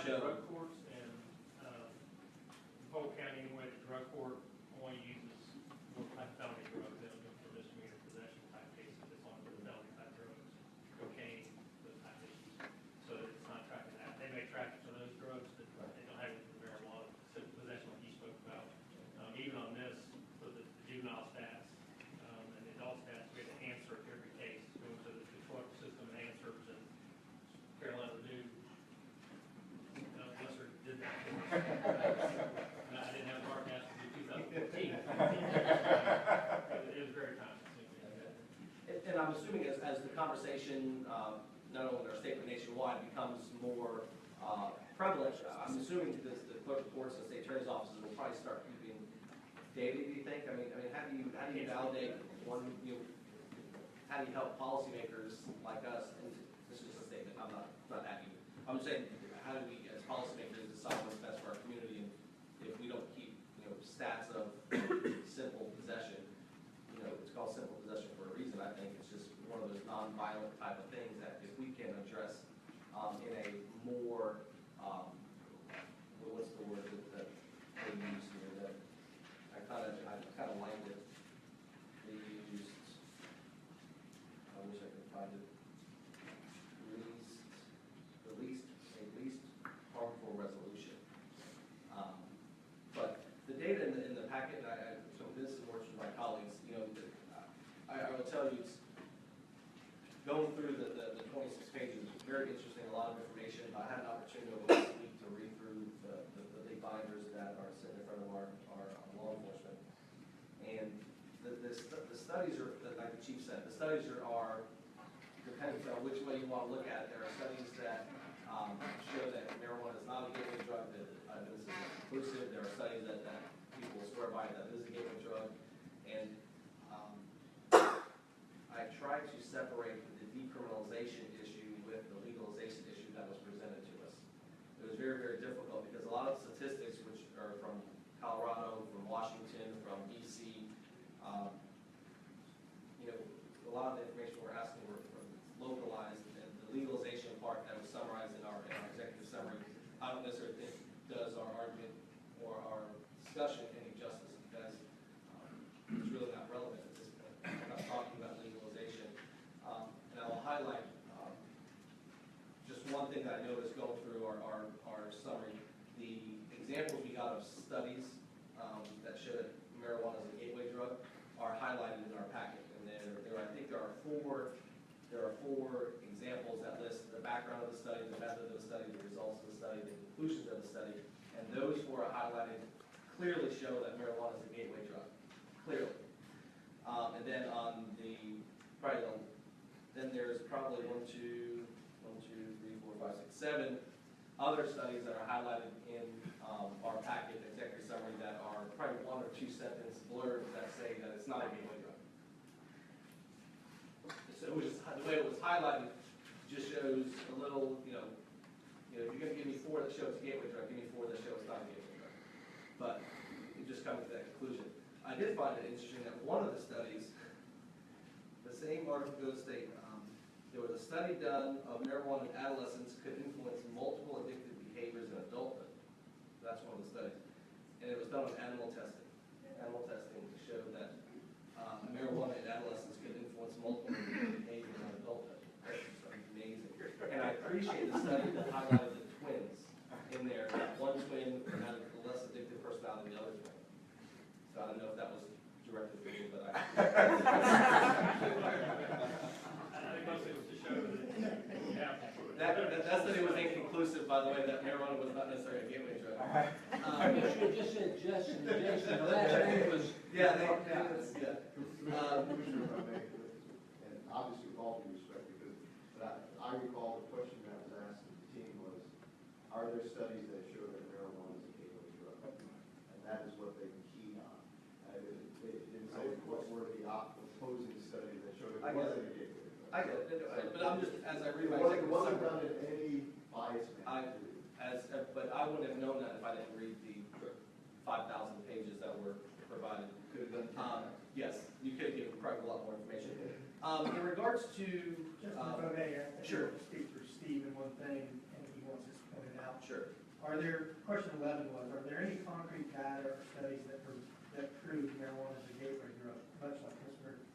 show. Drug courts and Polk County, anyway, the drug court only uses more type felony drugs than for misdemeanor possession type cases. It's only for the felony type drugs, cocaine, those type issues. So it's not tracking that. They may track it for those drugs, but they don't have it for marijuana possession like you spoke about. Even on this, for the juvenile stats and the adult stats, we have to answer every case, go into the Detroit system and answers, and Carolina do. Lesser did that. I didn't have a hard task to do 2014. It was very time consuming. And I'm assuming as the conversation, not only in our state but nationwide, becomes more prevalent, I'm assuming the clerk of courts and state attorney's offices will probably start keeping data. Do you think? I mean, how do you validate one? How do you help policymakers like us? And this is a statement. I'm not at you. I'm saying, how do we, as policymakers, decide what's best for our community? And if we don't keep, stats of simple possession, it's called simple possession for a reason. I think it's just one of those non-violent type of things that if we can address in a more, what's the word that they use here? That I kind of liked it. They used, I wish I could find it. A least harmful resolution. But the data in the packet, so this is works with my colleagues. I will tell you, it's going through the 26 pages is very interesting, a lot of information. I had an opportunity over this week to read through the big binders that are sitting in front of our law enforcement. And the studies are, like the chief said, the studies are depending on which way you want to look at it. There are studies that show that marijuana is not a gateway drug, that this is inclusive. There are studies that people swear by that this is a gateway drug. And I tried to separate the decriminalization issue with the legalization issue that was presented to us. It was very, very difficult because a lot of statistics, which are from Colorado, from Washington, from DC, a lot of the information we're asking were localized, and the legalization part that was summarized in our executive summary, I don't necessarily think does our argument or our discussion any justice, because it's really not relevant at this point. We're not talking about legalization. And I will highlight just one thing that I noticed going through our summary. The examples we got of studies that show that marijuana is a gateway drug are highlighted in our packet. And I think there are four examples that list the background of the study, the method of the study, the results of the study, the conclusions of the study, and those four are highlighted clearly show that marijuana is a gateway drug, clearly. And then on then there's probably 7 other studies that are highlighted in our packet executive summary that are probably 1 or 2 sentence blurbs that say that it's not a gateway drug. So it was just, the way it was highlighted just shows a little, if you're going to give me 4 that show it's a gateway drug, give me 4 that show it's not a gateway drug. But it just comes to that conclusion. I did find it interesting that one of the studies, the same article goes to state, there was a study done of marijuana in adolescents could influence multiple addictive behaviors in adulthood. That's one of the studies. And it was done on animal testing. Animal testing showed that marijuana in adolescents could influence multiple addictive behaviors in adulthood. That's amazing. And I appreciate the study that highlighted the twins in there. That one twin had a less addictive personality than the other twin. So I don't know if that was directed to me, but I think mostly it was to show that that study was inconclusive, by the way, that marijuana was not necessarily a gateway drug. You should have just said Jason. The last name was... Yeah, Commissioner, if I may, and obviously with all due respect, but I recall the question that was asked of the team was, are there studies that show that marijuana is a gateway drug? And that is what they keyed on. They didn't say what were the opposing studies that showed it wasn't a gateway drug. I get it, but I'm just, as I read my It wasn't done in any bias manner. but I wouldn't have known that if I didn't read the 5,000 pages that were provided. Could have done Yes, you could give probably a lot more information. In regards to, Just if I may, sure. speak for Steve in one thing, and he wants his pointed out. Sure. Question 11 was, are there any concrete data or studies that prove marijuana is a gateway drug, much like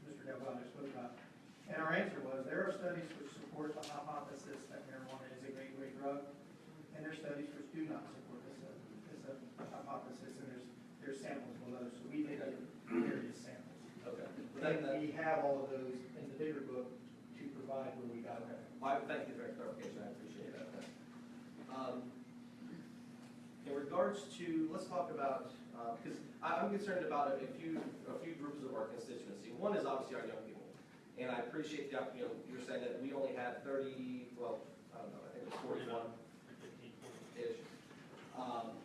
Mr. Delgado spoke about? And our answer was, there are studies which support the hypothesis that marijuana is a gateway drug, and there are studies which do not support this hypothesis, and there's samples below, so we did get various samples. Okay. And we have all of those in the bigger book to provide where we got them. Thank you for that clarification, I appreciate that. In regards to, let's talk about, because I'm concerned about a few groups of our constituency. One is obviously our young people. And I appreciate the, you're saying that we only had 30, well, I don't know, I think it was 41-ish.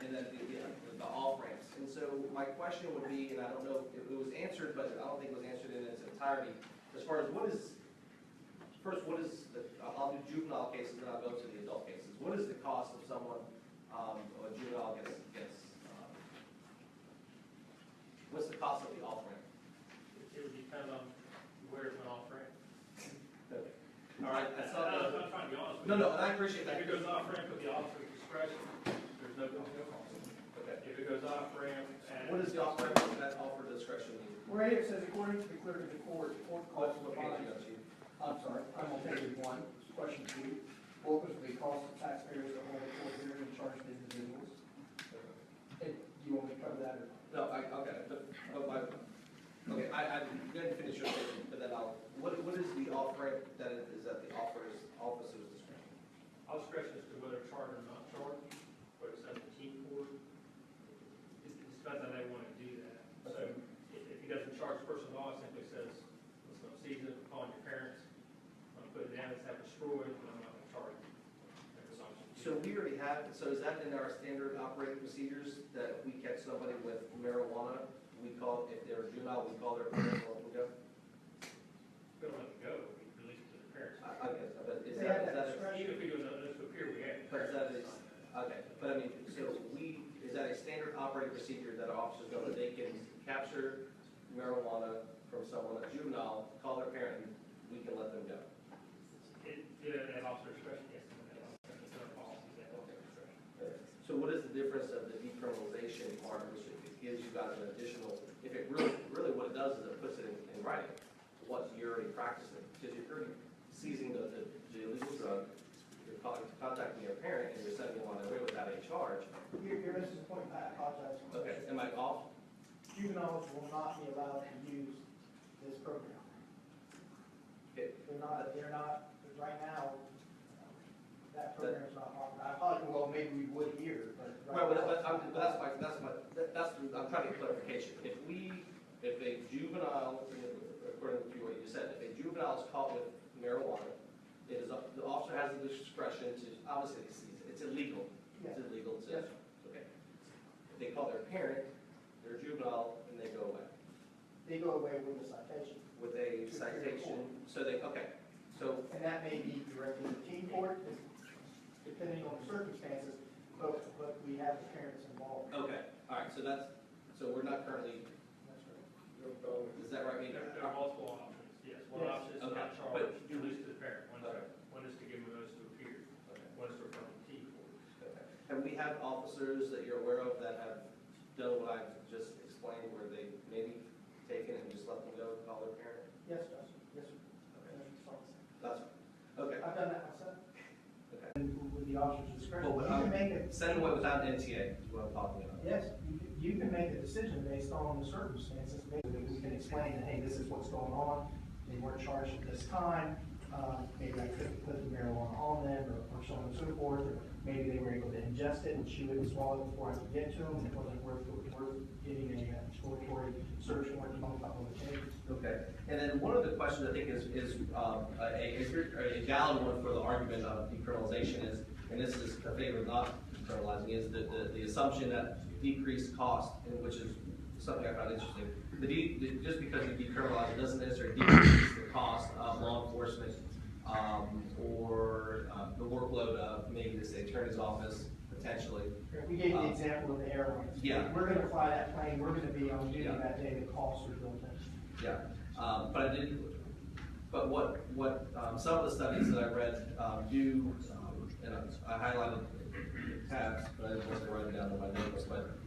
And then the off-ramps. And so my question would be, and I don't know if it was answered, but I don't think it was answered in its entirety, as far as I'll do juvenile cases, then I'll go to the adult cases. What is the cost of someone, a juvenile gets what's the cost of the off-ramp? It would depend on where it went off ramp. Okay. All right, I saw I'm trying to be honest with No, you. and I appreciate that. If it goes off ramp with the officer's discretion, there's no cost. Okay. If it goes off ramp and. What is the off-ramp that offer discretion mean? Right here it says, according to the clerk of the court What costs of page fines. you go to? I'm sorry, I'm on page 1, question 2. What was the cost of taxpayers that hold a court hearing and charged individuals? Do you want me to cover that or? No, okay, okay, I'm going to finish your statement, but then what is the off-ramp that is at the officer's discretion? I'll discretion as to whether charged or not charged, whether it's at the team court. It depends how they want to do that. So if he doesn't charge the person at all, it simply says, let's not seize it, calling your parents, I'm going to put it down, let's have it destroyed, but I'm not going to charge you. So we already have, so is that in our standard operating procedures, that if we catch somebody with marijuana, we call, if they're a juvenile, we call their parents and let them go? We don't let them go, we release it to the parents. I guess, but is They have that that, discretion. Even if he goes to appear, we have. but is that, okay, but I mean, so is that a standard operating procedure that our officers know that they can capture marijuana from someone, a juvenile, call their parent, and we can let them go? As officer discretion, yes. It's our policy, that officer discretion. So what is the difference of the decriminalization part, which it gives you guys an additional, if it really what it does is it puts it in writing, what you're already practicing, because you're already seizing the illegal drug, you're contacting your parent, and you're sending them on their way without a charge. You're missing the point, Pat, I apologize. Okay, am I off? Juveniles will not be allowed to use this program. Okay. They're not, right now, that program's not offered. I thought, well, maybe we would here, but. Well, I'm trying to get clarification. If a juvenile, according to what you just said, if a juvenile is caught with marijuana, it is, the officer has the discretion to, obviously they seize it, it's illegal. It's illegal to, Yes. okay. If they call their parent, they're juvenile, and they go away. They go away with a citation. With a citation, so they, okay, so, And that may be directly to teen court, depending on the circumstances, but we have the parents involved. okay, all right, so we're not currently, That's right. is that right? There are multiple options, yes. One Yes. option is to Okay, not but charge, release to the parent. Okay. One is to give them a notice to appear. Okay. One is to refer to team court. Okay. And we have officers that you're aware of that have done what I've just explained, where they maybe taken and just let them go and call their parent? Yes, Justin, yes, sir. That's, okay. I've done that myself. Okay. And with the officer's discretion, Well, you can make it. Send away without NTA is what I'm talking about. Yes, you can make a decision based on the circumstances. Maybe we can explain that, hey, this is what's going on. They weren't charged at this time. Maybe I couldn't put the marijuana on them or so on and so forth. Or maybe they were able to ingest it and chew it and swallow it before I could get to them. And it wasn't worth getting a exploratory search warrant on top of the case. Okay. And then one of the questions I think is a valid one for the argument of decriminalization is, and this is a favor of not decriminalizing, is the assumption that decreased cost, and which is something I found interesting. Just because you decriminalize it doesn't necessarily decrease the cost of law enforcement or the workload of maybe the state attorney's office potentially. We gave the example of the airlines. Yeah. We're going to fly that plane. We're going to be on duty Yeah. that day. The costs are built in. Yeah, but what some of the studies that I read do, and I highlighted tabs, but I wasn't writing down in my notes, but,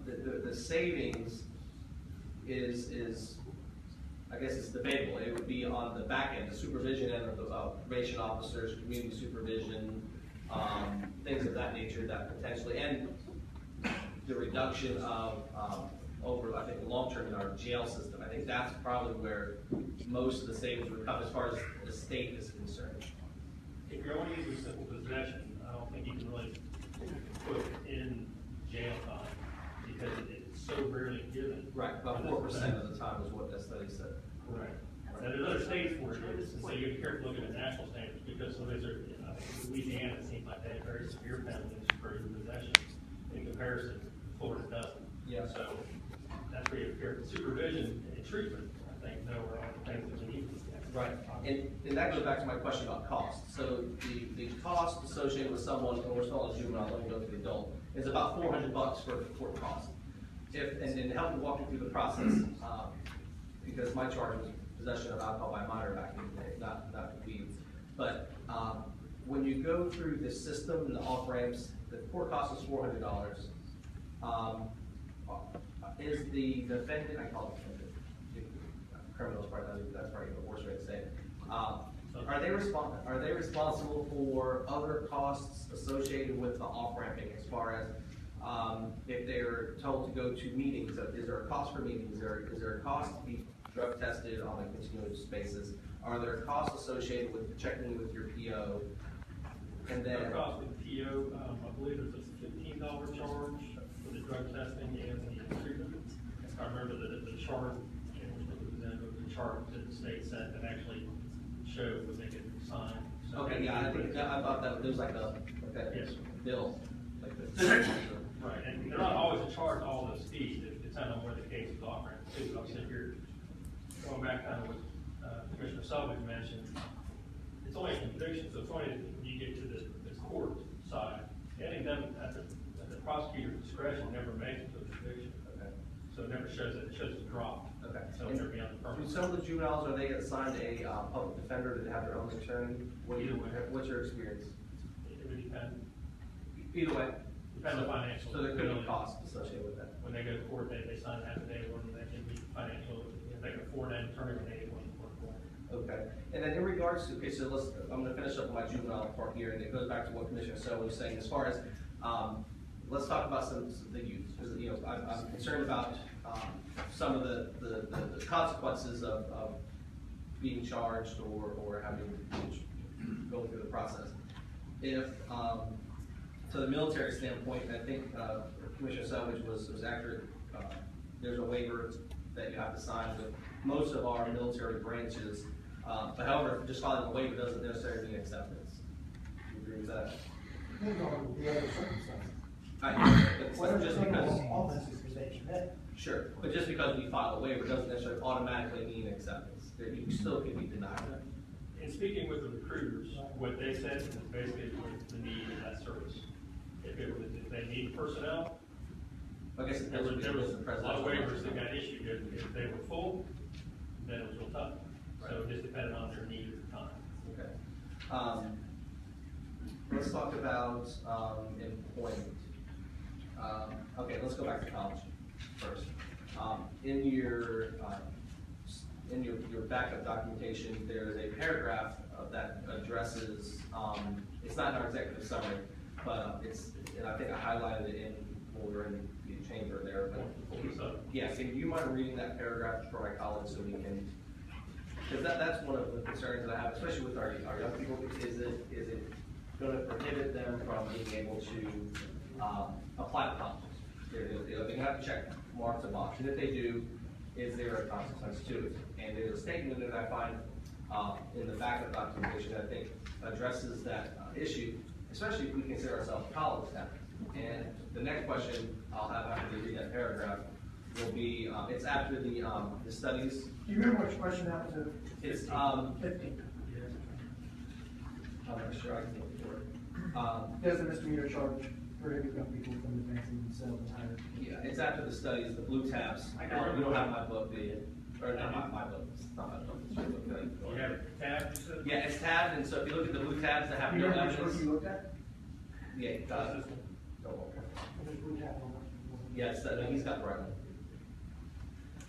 the savings is, I guess it's debatable. It would be on the back end, the supervision end of the probation officers, community supervision, things of that nature that potentially, and the reduction of, over, I think, long-term in our jail system. I think that's probably where most of the savings would come as far as the state is concerned. If you're only using simple possession, I don't think you can really put it in jail time, because it's so rarely given. Right, about 4% of the time is what that study said. Right. Now, there's other states where it is, and so you have to be careful looking at national standards, because some of these are, Louisiana, it seems like they have very severe penalties for possession in comparison, Florida doesn't. Yeah. So that's where you have to be careful. Supervision and treatment, I think, though, are all the things that we need. Right, and that goes back to my question about cost. So the cost associated with someone, when we're still a juvenile, let me go to the adult, is about $400 for court cost. And to help me walk you through the process, because my charge was possession of alcohol by minor back in the day, not weed. But when you go through the system and the off ramps, the court cost is $400. Is the defendant, I call it defendant, criminals probably, that's probably the worst way to say it. Are they responsible for other costs associated with the off ramping, as far as if they're told to go to meetings? Is there a cost for meetings? Is there a cost to be drug tested on a continuous basis? Are there costs associated with checking with your PO? And then The cost with the PO, I believe there's a $15 charge for the drug testing and the treatment. I remember the chart, the chart that the state sent that actually showed what they could sign. So okay, yeah, I thought that there was like a yes. bill, like this. Right, and they're not always in charge of all those fees, it depends on where the case is offering. Obviously, if you're going back kind of what Commissioner Selvage mentioned, it's only a conviction, so it's only when you get to the court side. Getting them at the prosecutor's discretion never makes it to a conviction. Okay. So it never shows it, it shows a drop. Okay. So it'll never be on the Do permit. some of the juveniles, are they assigned a public defender? Do they have their own attorney? Either way. What's your experience? It would depend, Either way. depends on financial. So there could be costs associated with that. When they go to court, they sign an affidavit, or they can be financial, they can afford an attorney when they want to court. Okay, and then in regards to, okay, so I'm gonna finish up with my juvenile part here, and it goes back to what Commissioner Sell was saying, as far as, let's talk about some of the youth, because, you know, I'm concerned about, some of the consequences of being charged or having to go through the process. If, to the military standpoint, I think, Commissioner Selvage was accurate, there's a waiver that you have to sign with most of our military branches. But however, just filing a waiver doesn't necessarily mean acceptance. Do you agree with that? Depends on the other circumstances. But just because, Offenses presented. sure, but just because we file a waiver doesn't necessarily automatically mean acceptance. You still can be denied. In speaking with the recruiters, what they said is basically the need of that service. If they need personnel, I guess there was the a lot of presidential. waivers that got issued. If they were full, then it was real tough. So it just depended on their need at the time. Okay. Let's talk about employment. Okay, let's go back to college first. In your backup documentation, there is a paragraph that addresses, it's not in our executive summary, but and I think I highlighted it when we were in the chamber there. But yeah, so do you mind reading that paragraph for my colleagues so we can? Because that's one of the concerns that I have, especially with our young people. Is it going to prohibit them from being able to apply to colleges? They're going to have to check marks and box, and if they do, is there a consequence to it? And there's a statement that I find in the backup documentation that I think addresses that issue, especially if we consider ourselves college now. And the next question I'll have after you read that paragraph will be, it's after the studies. Do you remember which question that was? It's 15. I'm not sure I can look for it. Does the misdemeanor charge prohibit young people from advancing themselves in higher? Yeah, it's after the studies, the blue tabs. I can You don't remember. have my book, do you? or no, my book, it's not my book, it's your book. You have it tabbed, you said? Yeah, it's tabbed, and so if you look at the blue tabs that have You no remember which evidence. book you looked at? Yeah, This one. yes, no, he's got the right one.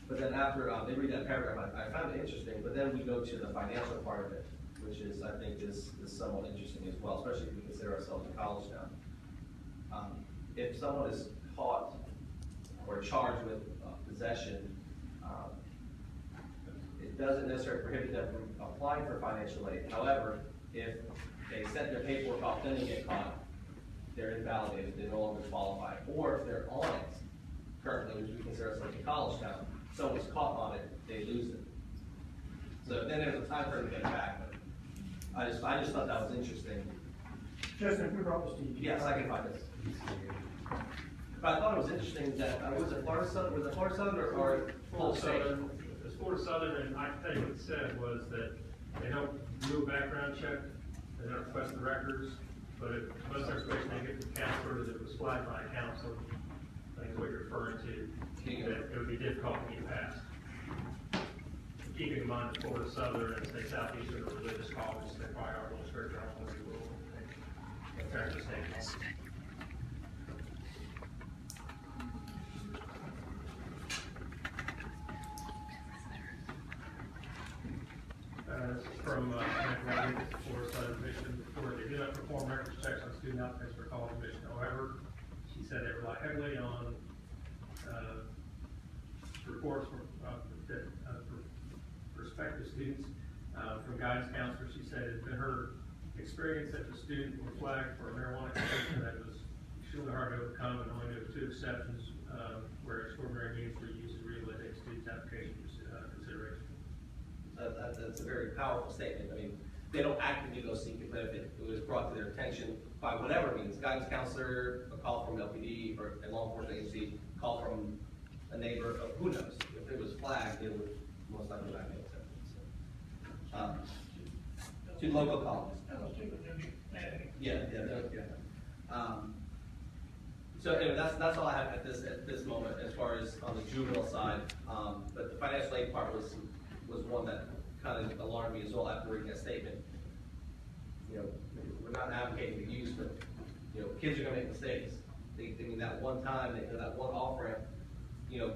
But then after, they read that paragraph, I found it interesting, but then we go to the financial part of it, which is, I think, is somewhat interesting as well, especially if we consider ourselves in college now. If someone is caught or charged with possession, it doesn't necessarily prohibit them from applying for financial aid. However, if they sent their paperwork off, then they get caught, they're invalidated, they no longer qualify. Or if they're on it, currently, which we consider ourselves in college now, someone's caught on it, they lose it. So then there's a time for them to get it back, but I just thought that was interesting. Justin, if we brought this to you. Yes, I can find this. But I thought it was interesting that, was it Florida Southern or Full State? It's Florida Southern, and I can tell you what it said was that they don't do a background check, they don't request the records, but if most information they get from the counselor that it was flagged by a counselor, I think is what you're referring to, that it would be difficult to get past. Keeping in mind that Florida Southern and State Southeastern are religious colleges, they probably are a little stricter on what you will. In terms of state law. From Florida Southern Commission, before they do not perform records checks on student applicants for college admission. However, she said they rely heavily on reports from prospective students from guidance counselors. She said it's been her experience that the student were flagged for a marijuana conviction that was extremely hard to overcome, and only there were 2 exceptions where extraordinary means were used to rehabilitate students' application consideration. That's a very powerful statement. I mean, they don't actively go seek it, but if it was brought to their attention by whatever means, guidance counselor, a call from LPD or a law enforcement agency, call from a neighbor, who knows? If it was flagged, it would most likely not be accepted. So, to local colleges. Yeah. So anyway, that's all I have at this moment as far as on the juvenile side. But the financial aid part was one that kind of alarmed me as well after reading that statement. You know, we're not advocating the use, but you know, kids are gonna make mistakes. I mean, that one time, that one off ramp, you know,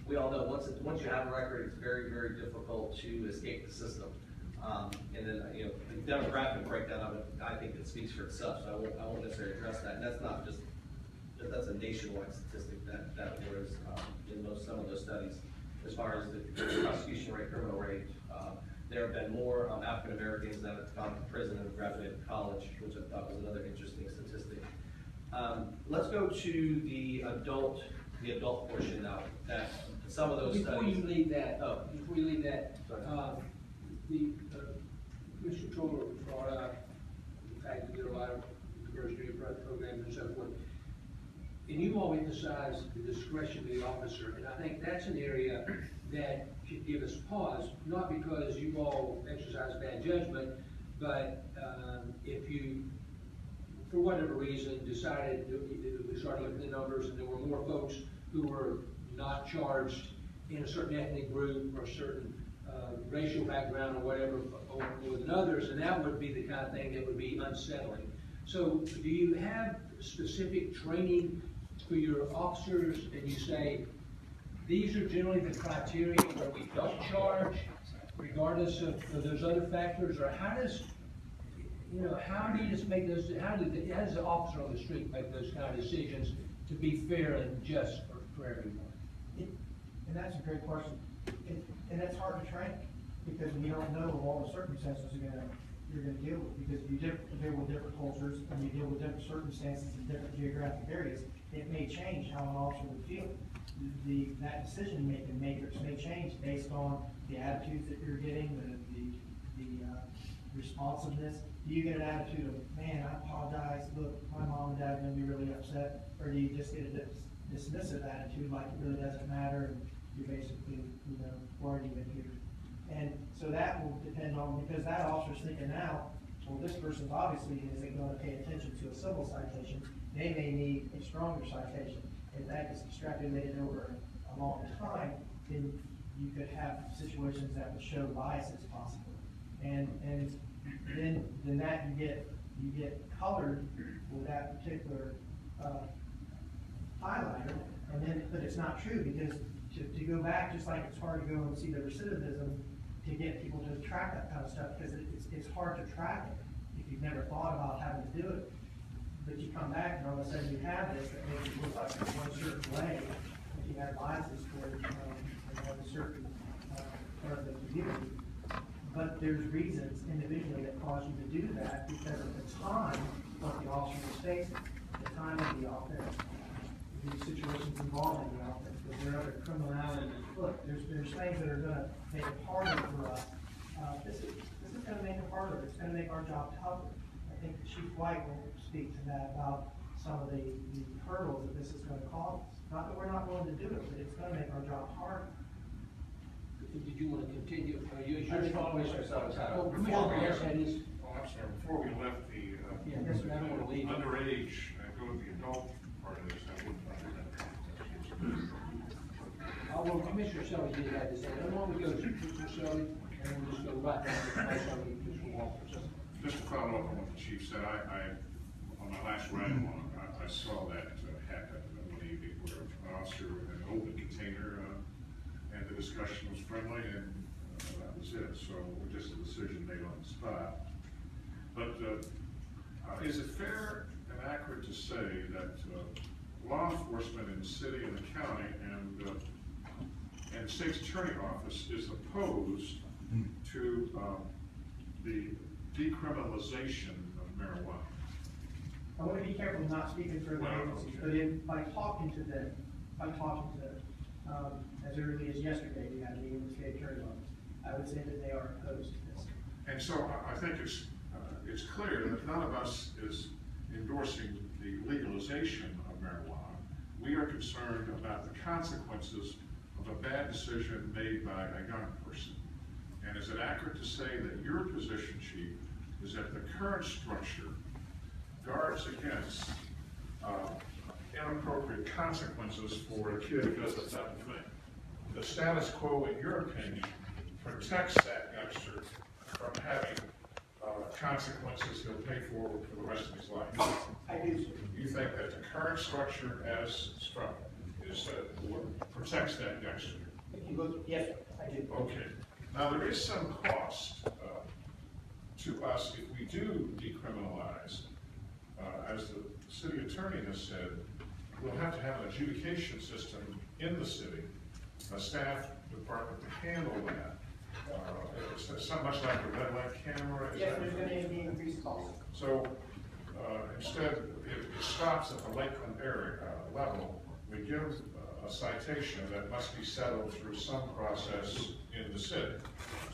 we all know once you have a record, it's very, very difficult to escape the system. And then, you know, the demographic breakdown of it, I think it speaks for itself, so I won't necessarily address that. And that's not just, that's a nationwide statistic that was in some of those studies. As far as the prosecution rate, criminal rate, there have been more African Americans that have gone to prison and graduated college, which I thought was another interesting statistic. Let's go to the adult portion now. That some of those Before studies. you leave that, Sorry. the Commissioner Controller brought up the fact that there are a lot of diversity programs and so forth. And you all emphasize the discretion of the officer, and I think that's an area that should give us pause, not because you all exercise bad judgment, but if you, for whatever reason, decided, we started looking at the numbers and there were more folks who were not charged in a certain ethnic group or a certain racial background or whatever than others, and that would be the kind of thing that would be unsettling. So do you have specific training for your officers, and you say, these are generally the criteria where we don't charge, regardless of those other factors, or how does, how do you just make those, how does the officer on the street make those kind of decisions to be fair and just for everyone? And that's a great question. And that's hard to train, because you don't know all the circumstances you're gonna deal with, because if you deal with different cultures, and you deal with different circumstances in different geographic areas, it may change how an officer would feel. That decision-making matrix may change based on the attitudes that you're getting, the responsiveness. Do you get an attitude of, man, I apologize, look, my mom and dad are gonna be really upset, or do you just get a dismissive attitude, like it really doesn't matter, and you're basically, why are you in here? And so that will depend on, because that officer's thinking now, well, this person's obviously isn't going to pay attention to a civil citation. They may need a stronger citation. If that is extrapolated over a long time, then you could have situations that would show bias as possible. And then that you get colored with that particular, highlighter, and then, but it's not true, because to go back, just like it's hard to go and see the recidivism, to get people to track that kind of stuff, because it's hard to track it if you've never thought about having to do it. But you come back and all of a sudden you have this that makes it look like it's one certain way, if you have biases toward, a certain, part of the community. But there's reasons individually that cause you to do that because of the time what the officer was facing, the time of the offense, the situations involved in the offense, was there other criminality? Look, there's things that are gonna make it harder for us. This is gonna make it harder, it's gonna make our job tougher. I think Chief White will speak to that about some of the hurdles that this is gonna cause. Not that we're not willing to do it, but it's gonna make our job harder. Did you want to continue? I just want to make sure someone's had a- Before we left the Yes, sir, I don't want to leave. underage, go to the adult part of this, I wouldn't do that. Well, Commissioner Shelley did have to say, I want to go to Commissioner Shelley, and we'll just go right down to Commissioner Walker. Just to follow up on what the chief said, I on my last ride along, I saw that happen. I believe it was an officer with an open container, and the discussion was friendly, and that was it. So just a decision made on the spot. But is it fair and accurate to say that law enforcement in the city and the county and the state's attorney office is opposed to the decriminalization of marijuana? I want to be careful not speaking for the agencies, but by talking to them, as early as yesterday, we had a meeting with the state attorney's office. I would say that they are opposed to this. And so I think it's clear that none of us is endorsing the legalization of marijuana. We are concerned about the consequences of a bad decision made by a young person. And is it accurate to say that your position, Chief, is that the current structure guards against inappropriate consequences for a kid who does the type of thing? The status quo, in your opinion, protects that youngster from having consequences he'll pay for the rest of his life. I do, sir. You think that the current structure as struck is protects that youngster? If you look, yes, sir, I do. Okay. Now, there is some cost to us if we do decriminalize. As the city attorney has said, we'll have to have an adjudication system in the city, a staff department to handle that. It's not much like a red light camera. Yes, there's going to be increased costs. So instead, it stops at the Lakeland area level. We give a citation that must be settled through some process in the city.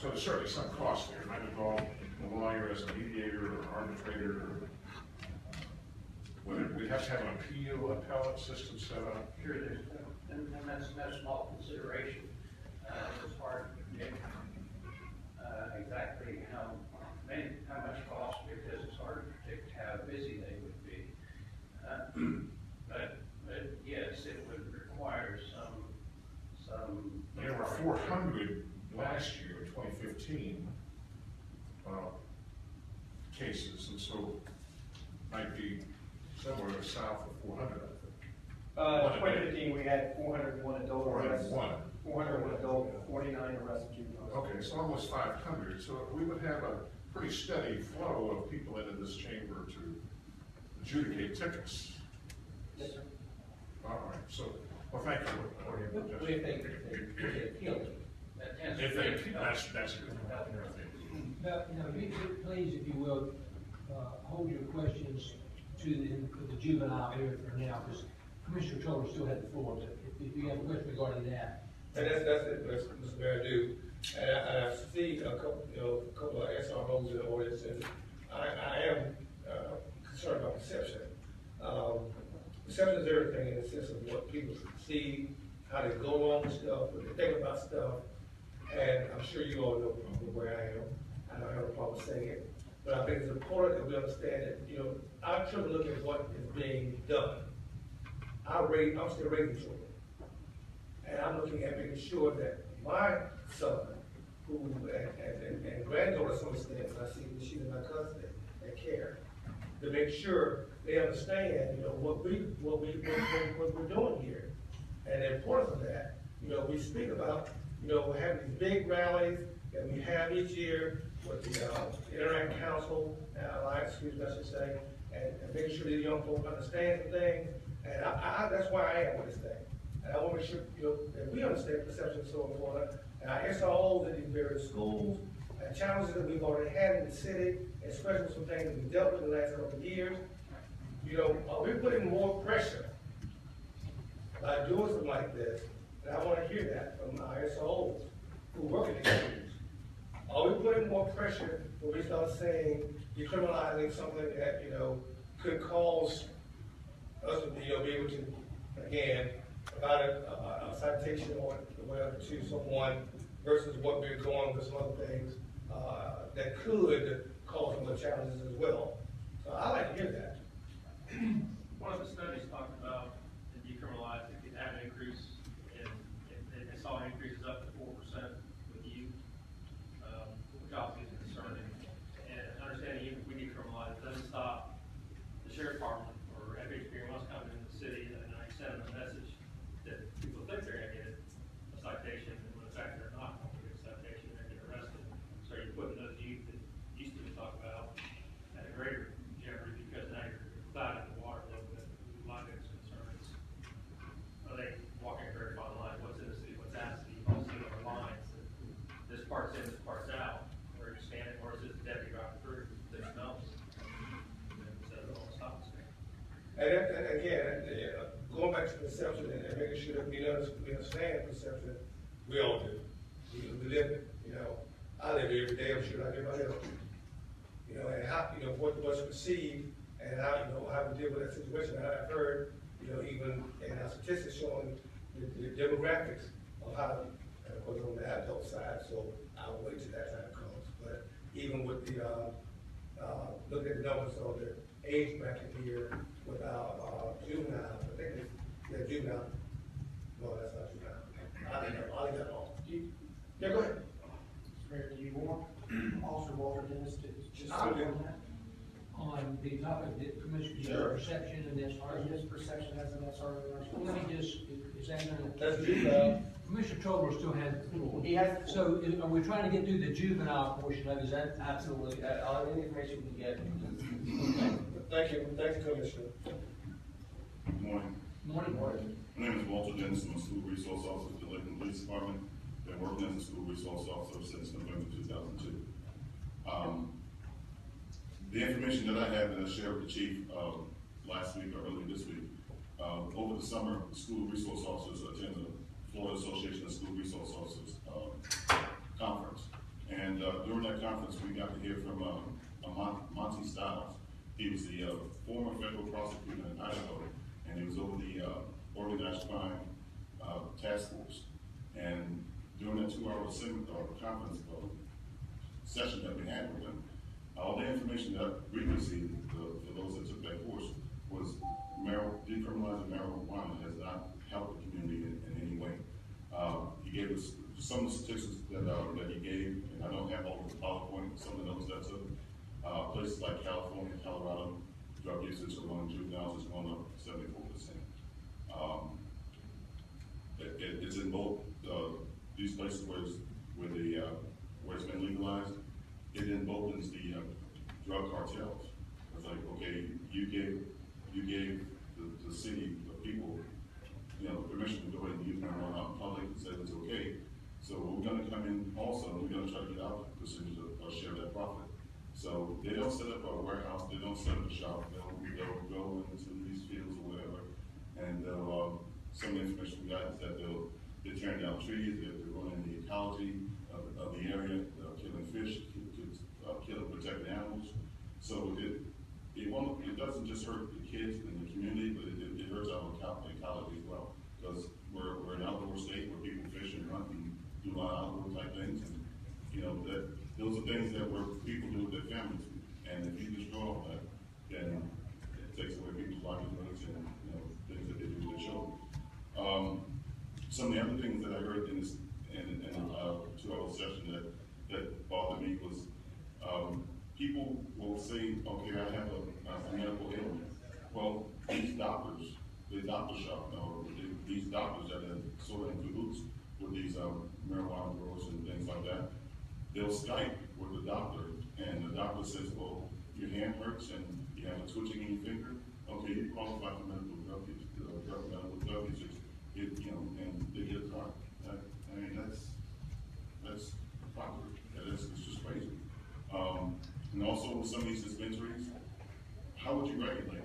So there's certainly some cost there. It might involve a lawyer as a mediator or arbitrator or whatever. We have to have an appellate system set up. Sure, and that's a small consideration. It's hard to predict exactly how much cost, because it's hard to predict how busy they would be. But yes, it would require some. There were 400 last year, 2015, cases, and so might be somewhere south of 400, I think. 2015, we had 401 adult arrests. 401 adult, 49 arrested juveniles. Okay, so almost 500. So we would have a pretty steady flow of people into this chamber to adjudicate tickets. Yes, sir. All right. So, well, thank you. If they appeal it. If they appeal, that's good. Now, please, if you will, hold your questions to the juvenile area for now, because Commissioner Troller still had the floor, but if you have a question regarding that. And that's it, Mr. Mayor, I do. And I see a couple of SROs in the audience, and I am concerned about perception. Perception is everything in the sense of what people see, how they go along with stuff, what they think about stuff. And I'm sure you all know where I am. I don't have a problem saying it. But I think it's important that we understand that, our children look at what is being done. I'm still raising children. And I'm looking at making sure that my son, who, and granddaughter, some extent, I see that she's in my custody and care, to make sure they understand, what we're doing here. And the importance of that, we speak about, having these big rallies that we have each year with the Interact Council, Alliance, excuse me, I should say, and make sure that young folks understand the things. And that's why I am with this thing. And I want to make sure, that we understand perception is so important. And our SROs in these various schools, and challenges that we've already had in the city, especially some things that we've dealt with in the last couple of years. Are we putting more pressure by doing something like this? And I want to hear that from our SROs who work in the schools. Are we putting more pressure when we start saying, decriminalizing something that, could cause us to be able to, again, about a citation or whatever to someone versus what we're going with some other things that could cause some other challenges as well. So I like to hear that. One of the studies talked about the decriminalize, it could have an increase in, it saw increases up to 4% with youth, which obviously is concerning. And understanding even if we decriminalize, it doesn't stop the sheriff's department or FHP must come into the city and I send them a message that people think they're gonna get a citation, and when in fact they're not going to get a citation, they're getting arrested. So you're putting those youth that used to be talked about at a greater jeopardy because now you're clouding the water a little bit. A lot of it's concerns. Are they walking a very fine line? What's in the city? What's out of the city? You see our lines. This part's in, this part's out. Where you're standing, or is this deputy driving through? There's no. So don't stop this thing. And again, going back to perception and making sure that we understand perception, we all do. We live it, I live it every day, I'm sure like everybody else. And how, what's perceived and how, how we deal with that situation. I've heard, even in our statistics showing the demographics of how, of course, on the adult side, so I'll wait till that time comes. But even with the, looking at the numbers of the age bracket here with our juvenile, I think it's juvenile. No, that's not juvenile. I think that's all. Yeah, go ahead. Mayor, do you want Officer Walter Dennis to just I speak do. on that? On the topic that Commissioner Sure. perception and this, Or his perception as an SRO? let me just, is that gonna? That's juvenile. Commissioner Tobler still has the floor. He has the floor. So are we trying to get through the juvenile portion of it? Is that? Absolutely, all any information we can get. Thank you, Commissioner. Good morning. Morning. My name is Walter Dennis. I'm a school resource officer at the Lakeland Police Department. Been working as a school resource officer since November 2002. The information that I have that I shared with the chief last week or early this week, over the summer, the school resource officers attended the Florida Association of School Resource Officers conference. And during that conference, we got to hear from Monty Stiles. He was the former federal prosecutor in Idaho, and he was over the organized crime task force. And during that 2-hour conference session that we had with them, all the information that I received for those that took that course was decriminalizing marijuana has not helped the community in any way. He gave us some of the statistics that he gave, and I don't have all the PowerPoint, some of the notes that I took. Places like California, Colorado, drug usage among juveniles is going up 74%. It's in both these places where it's been legalized. It emboldens the drug cartels. It's like, okay, you gave the city, the people, permission to go ahead and use marijuana out in public and say it's okay. So we're going to come in also, we're going to try to get out the percentage of share that profit. So they don't set up a warehouse, they don't set up a shop, they'll go into these fields or whatever, and some of the information we got is that they're tearing down trees, they're ruining the ecology of the area, killing fish, killing protected animals. So it doesn't just hurt the kids and the community, but it hurts our ecology as well. Because we're an outdoor state where people fish and hunt and do a lot of outdoor type things, and those are things that people do with their families. And if you destroy all that, then it takes away people's livelihoods and things that they do with their children. Some of the other things that I heard in the closed session that bothered me was, people will say, okay, I have a medical ailment. Well, these doctors, the doctor shop, or these doctors that are sort of in cahoots with these marijuana growers and things like that, they'll Skype with the doctor, and the doctor says, well, your hand hurts and you have a twitching in your finger. Okay, you qualify for medical drug use, and they get a card. I mean, that's proper. It's just crazy. And also with some of these dispensaries, how would you regulate?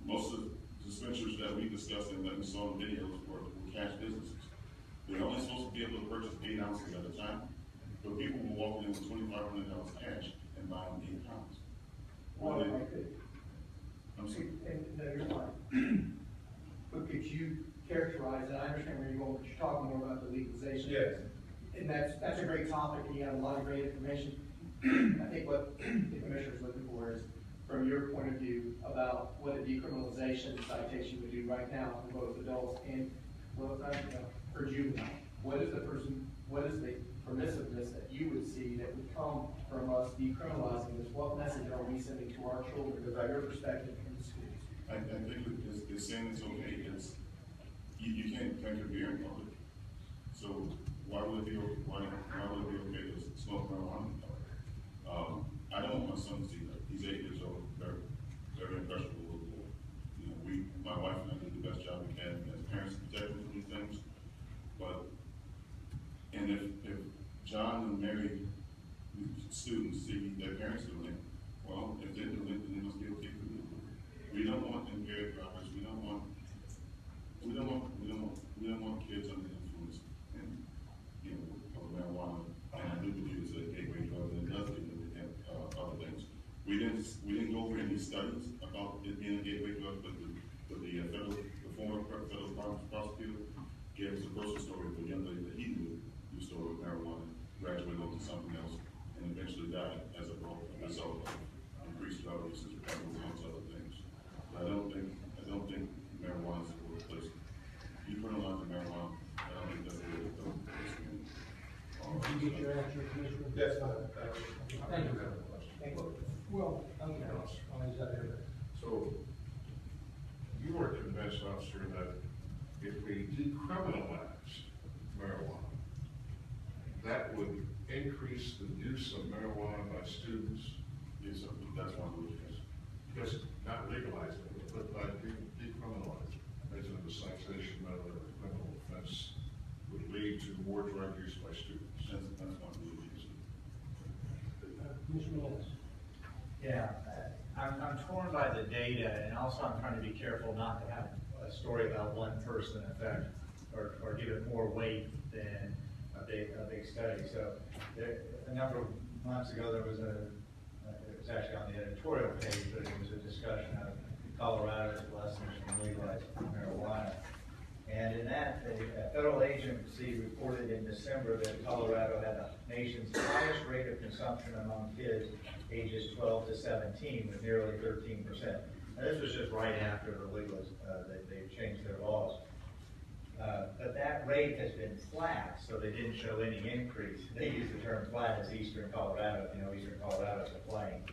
Most of the dispensaries that we discussed and that we saw in videos were cash businesses. They're only supposed to be able to purchase 8 ounces at a time, but people were walking in with $2,500 cash and buying 8 pounds. Well, I could. I'm sorry. And, no, you're fine. But could you characterize, and I understand where you're going, but you're talking more about the legalization. Yes. And that's a great topic, and you have a lot of great information. I think what the commissioner's looking for is, from your point of view, about what a decriminalization citation would do right now for both adults and, for juvenile. What is the permissiveness that you would see that would come from us decriminalizing this? What message are we sending to our children, about your perspective in the schools? I think it's saying it's okay. You can't drink a beer in public. So why would it be okay to smoke marijuana? I don't want my son to see that. He's 8 years old, very, very impressionable. You know, my wife and I do the best job we can as parents to protect them from these things. And if John and Mary students see their parents doing it, well, if they're doing it, then it must be okay for them. We don't want impaired drivers. We don't want kids under the influence and of marijuana. And I do believe it's a gateway drug, and it does get into other things. We didn't go over any studies about it being a gateway drug, but the former federal prosecutor gave us a personal story of a young lady that he knew who stored marijuana, graduated into something else, and eventually died as a result of increased drug usage and amongst other things. But I don't think marijuana is a good place. You criminalize the marijuana, I don't think that's the way to go. Did you get your answer, Commissioner? That's fine. Thank you. Thank you. Well, okay, I'll use that there. So, you were convinced, officer, that if we decriminalize marijuana, that would increase the use of marijuana by students? Yes, sir. That's one of those things. Just not legalize it, but by decriminalize it, as in the citation of a criminal offense would lead to more drug use by students. That's one of those things. Commissioner Lewis. Yeah, I'm torn by the data, and also I'm trying to be careful not to have a story about one person effect, or give it more weight than a big study. So a number of months ago, there was it was actually on the editorial page, but it was a discussion of Colorado's lessons from legalizing marijuana. And in that, a federal agency reported in December that Colorado had the nation's highest rate of consumption among kids ages 12 to 17, with nearly 13%. Now, this was just right after the they changed their laws. But that rate has been flat, so they didn't show any increase. They use the term flat as Eastern Colorado. If you know Eastern Colorado is a plain.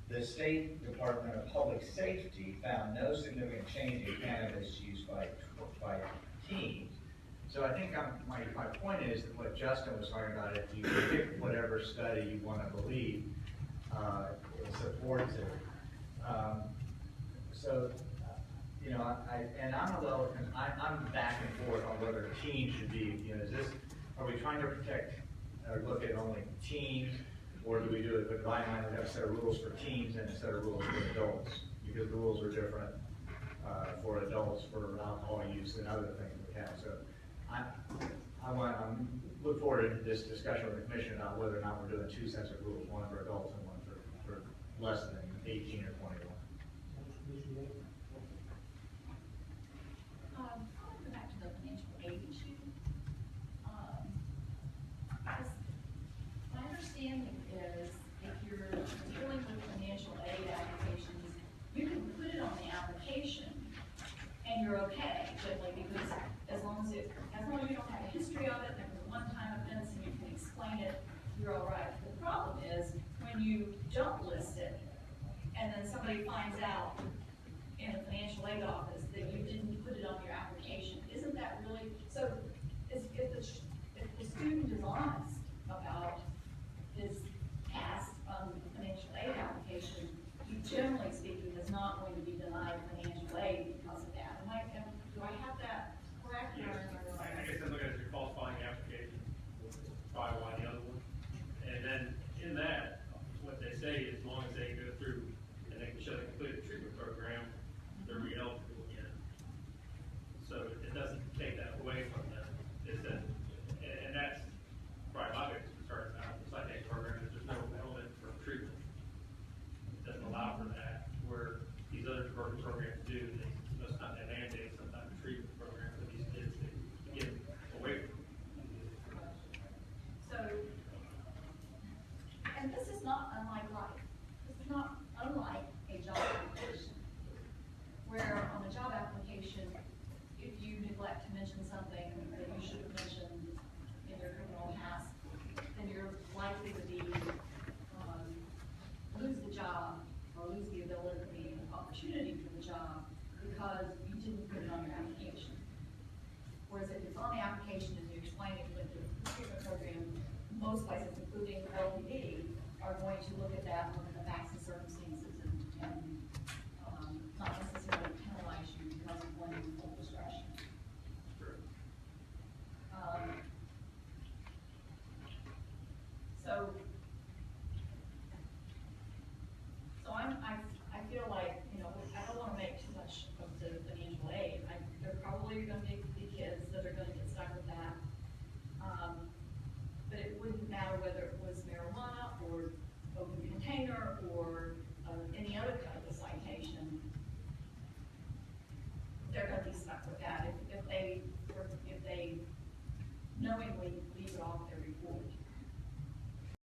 The State Department of Public Safety found no significant change in cannabis use by teens. So I think my point is that what Justin was talking about, if you pick whatever study you want to believe, it supports it. I'm back and forth on whether teens should be, are we trying to protect or look at only teens, or do we do it, but by mind we have a set of rules for teens and a set of rules for adults, because the rules are different for adults for alcohol use and other things we have. So I look forward to this discussion with the commission about whether or not we're doing 2 sets of rules, one for adults and one for less than 18 or 21. I want to go back to the financial aid issue. My understanding is if you're dealing with financial aid applications, you can put it on the application and you're okay, simply because as long as you don't have a history you don't list it, and then somebody finds out in the financial aid office that you didn't put it on your application, isn't that really, so if the student is honest about his past financial aid application, he generally speaking is not going to be denied financial aid because of that. Do I have that correct? Yes, I guess I look at it as you're falsifying the application, probably why the other one. And then in that, what they say is as long as they go through and they can show they completed the treatment program, they're re-eligible again. So it doesn't take that away from them. It's that, and that's probably my biggest concern about the psychiatric program is there's no element for treatment. It doesn't allow for that, where these other programs do. They must not have mandate some type of treatment program for these kids to get away from. So, and this is not unlike life. This is not unlike a job application, where on a job application, if you neglect to mention something that you should have mentioned in your criminal past, then you're likely to be, lose the job or lose the ability, opportunity for the job because you didn't put it on your application. Whereas if it's on the application and you explain it with the treatment program, most places, including LPD, are going to look at that, look at the facts and circumstances, and not necessarily penalize you because of one full discretion. True. So I feel like, you know, I don't want to make too much of the financial aid. There probably are going to be kids that are going to get stuck with that. But it wouldn't matter whether it was marijuana or open container or any other kind of a citation. They're going to be stuck with that if they knowingly leave it off